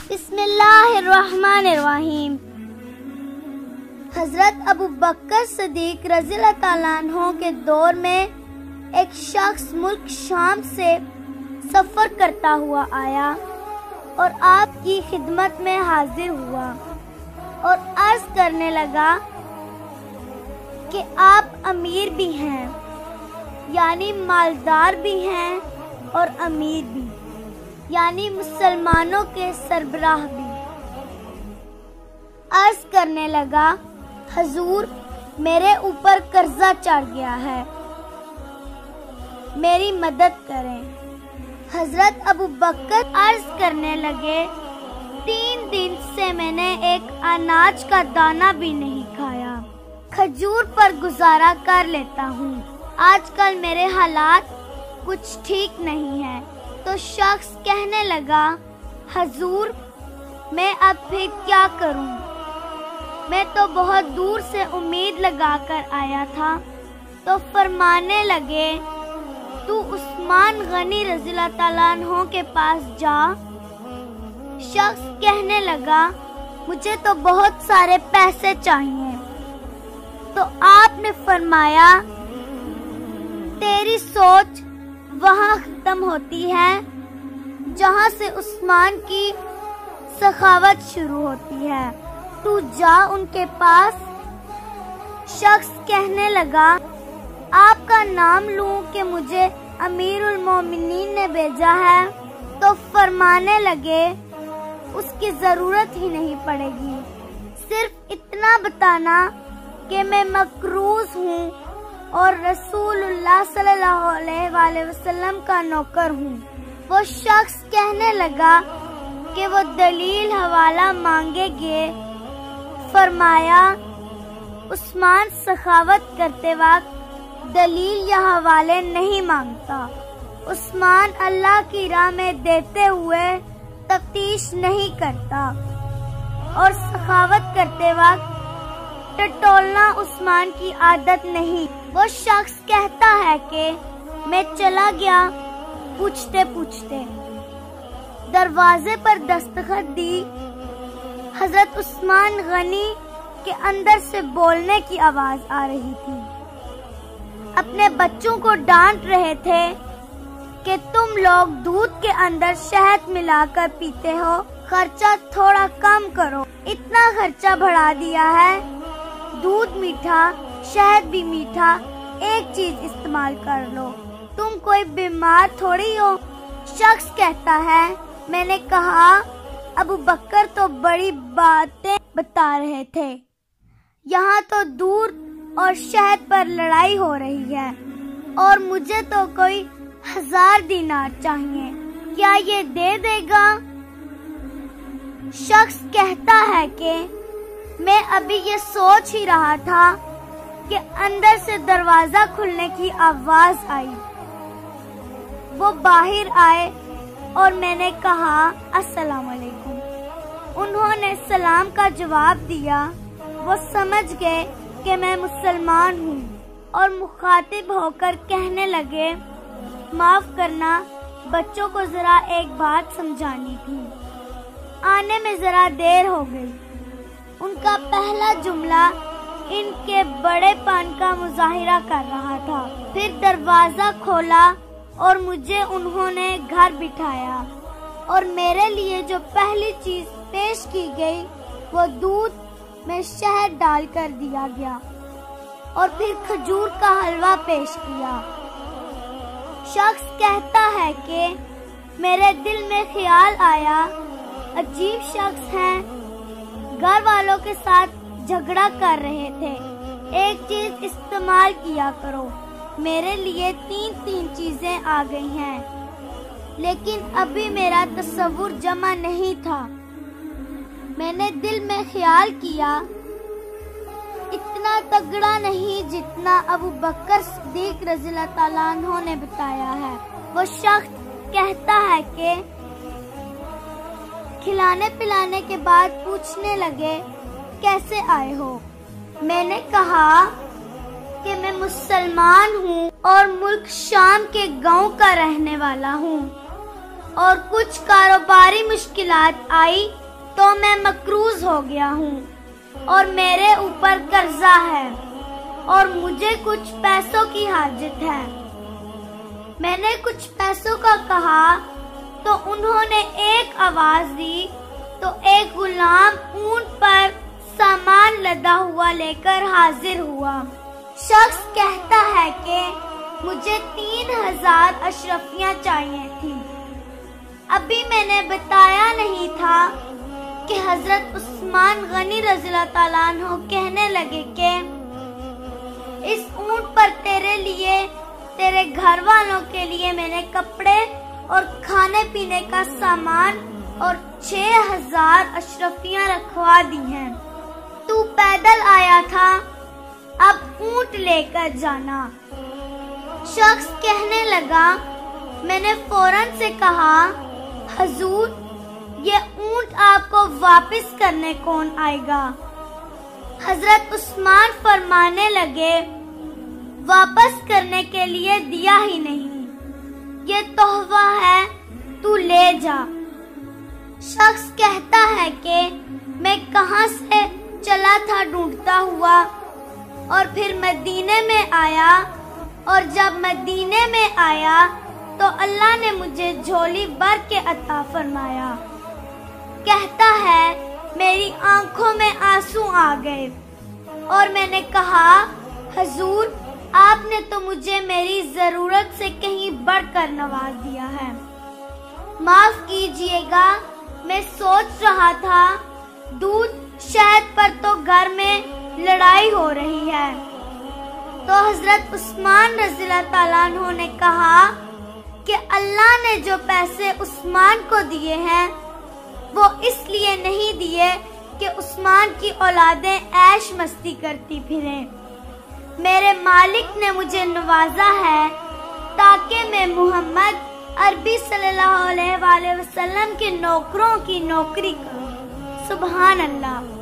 بسم اللہ الرحمن الرحیم۔ حضرت ابو بکر صدیق رضی اللہ تعالیٰ عنہ کے دور میں ایک شخص ملک شام سے سفر کرتا ہوا آیا اور آپ کی خدمت میں حاضر ہوا اور عرض کرنے لگا کہ آپ امیر بھی ہیں، یعنی مالدار بھی ہیں، اور امیر بھی یعنی مسلمانوں کے سربراہ بھی۔ عرض کرنے لگا، حضور میرے اوپر قرضہ چڑھ گیا ہے، میری مدد کریں۔ حضرت ابو بکر عرض کرنے لگے، 3 دن سے میں نے ایک اناج کا دانہ بھی نہیں کھایا، کھجور پر گزارا کر لیتا ہوں، آج کل میرے حالات کچھ ٹھیک نہیں ہیں۔ تو شخص کہنے لگا، حضور میں اب پھر کیا کروں، میں تو بہت دور سے امید لگا کر آیا تھا۔ تو فرمانے لگے، تو عثمان غنی رضی اللہ تعالیٰ عنہ کے پاس جا۔ شخص کہنے لگا، مجھے تو بہت سارے پیسے چاہیے۔ تو آپ نے فرمایا، تیری سوچ وہاں ختم ہوتی ہے جہاں سے عثمان کی سخاوت شروع ہوتی ہے، تو جا ان کے پاس۔ شخص کہنے لگا، آپ کا نام لوں کہ مجھے امیر المومنین نے بھیجا ہے؟ تو فرمانے لگے، اس کی ضرورت ہی نہیں پڑے گی، صرف اتنا بتانا کہ میں مقروض ہوں اور رسول اللہ صلی اللہ علیہ وآلہ وسلم کا نوکر ہوں۔ وہ شخص کہنے لگا کہ وہ دلیل حوالہ مانگے گے۔ فرمایا، عثمان سخاوت کرتے وقت دلیل یا حوالے نہیں مانگتا، عثمان اللہ کی راہ میں دیتے ہوئے تفتیش نہیں کرتا، اور سخاوت کرتے وقت ٹٹولنا عثمان کی عادت نہیں۔ وہ شخص کہتا ہے کہ میں چلا گیا پوچھتے پوچھتے، دروازے پر دستخط دی، حضرت عثمان غنی کے اندر سے بولنے کی آواز آ رہی تھی، اپنے بچوں کو ڈانٹ رہے تھے کہ تم لوگ دودھ کے اندر شہد ملا کر پیتے ہو، خرچہ تھوڑا کم کرو، اتنا خرچہ بڑھا دیا ہے، دودھ میٹھا شہد بھی میٹھا، ایک چیز استعمال کر لو، تم کوئی بیمار تھوڑی ہو۔ شخص کہتا ہے، میں نے کہا، ابو بکر تو بڑی باتیں بتا رہے تھے، یہاں تو دودھ اور شہد پر لڑائی ہو رہی ہے، اور مجھے تو کوئی 1000 دینار چاہیے، کیا یہ دے دے گا؟ شخص کہتا ہے کہ میں ابھی یہ سوچ ہی رہا تھا کہ اندر سے دروازہ کھلنے کی آواز آئی، وہ باہر آئے اور میں نے کہا، السلام علیکم۔ انہوں نے سلام کا جواب دیا۔ وہ سمجھ گئے کہ میں مسلمان ہوں اور مخاطب ہو کر کہنے لگے، معاف کرنا، بچوں کو ذرا ایک بات سمجھانی تھی، آنے میں ذرا دیر ہو گئی۔ ان کا پہلا جملہ ان کے بڑے پن کا مظاہرہ کر رہا تھا۔ پھر دروازہ کھولا اور مجھے انہوں نے گھر بٹھایا، اور میرے لیے جو پہلی چیز پیش کی گئی وہ دودھ میں شہد ڈال کر دیا گیا، اور پھر کھجور کا حلوہ پیش کیا۔ شخص کہتا ہے کہ میرے دل میں خیال آیا، عجیب شخص ہیں، گھر والوں کے ساتھ جھگڑا کر رہے تھے، ایک چیز استعمال کیا کرو، میرے لیے 3 چیزیں آ گئی ہیں، لیکن ابھی میرا تصور جمع نہیں تھا۔ میں نے دل میں خیال کیا، اتنا تگڑا نہیں جتنا ابو بکر صدیق رضی اللہ تعالیٰ عنہ نے بتایا ہے۔ وہ شخص کہتا ہے کہ کھلانے پلانے کے بعد پوچھنے لگے، کیسے آئے ہو؟ میں نے کہا کہ میں مسلمان ہوں اور ملک شام کے گاؤں کا رہنے والا ہوں۔ اور کچھ کاروباری مشکلات آئی تو میں مقروض ہو گیا ہوں اور میرے اوپر قرضہ ہے اور مجھے کچھ پیسوں کی حاجت ہے۔ میں نے کچھ پیسوں کا کہا تو انہوں نے ایک آواز دی تو ایک غلام اونٹ پر سامان لدا ہوا لے کر حاضر ہوا۔ شخص کہتا ہے کہ مجھے 3000 اشرفیاں چاہیے تھی۔ ابھی میں نے بتایا نہیں تھا کہ حضرت عثمان غنی رضی اللہ تعالیٰ عنہ کہنے لگے کہ اس اونٹ پر تیرے لیے، تیرے گھر والوں کے لیے میں نے کپڑے اور کھانے پینے کا سامان اور 6000 اشرفیاں رکھوا دی ہیں۔ تو پیدل آیا تھا، اب اونٹ لے کر جانا۔ شخص کہنے لگا، میں نے فوراً سے کہا، حضور یہ اونٹ آپ کو واپس کرنے کون آئے گا؟ حضرت عثمان فرمانے لگے، واپس کرنے کے لیے دیا ہی نہیں، یہ تحفہ ہے، تو لے جا۔ شخص کہتا ہے کہ میں کہاں سے چلا تھا ڈھونڈتا ہوا اور پھر مدینے میں آیا، اور جب مدینے میں آیا تو اللہ نے مجھے جھولی بھر کے عطا فرمایا۔ کہتا ہے میری آنکھوں میں آنسو آ گئے اور میں نے کہا، حضور آپ نے تو مجھے میری ضرورت سے کہیں بڑھ کر نواز دیا ہے، معاف کیجئے گا، میں سوچ رہا تھا دودھ شہد پر تو گھر میں لڑائی ہو رہی ہے۔ تو حضرت عثمان رضی اللہ تعالیٰ عنہ نے کہا کہ اللہ نے جو پیسے عثمان کو دیے ہیں وہ اس لیے نہیں دیے کہ عثمان کی اولادیں عیش مستی کرتی پھریں، میرے مالک نے مجھے نوازا ہے تاکہ میں محمد عربی صلی اللہ علیہ وآلہ وسلم کے نوکروں کی نوکری کروں۔ سبحان اللہ۔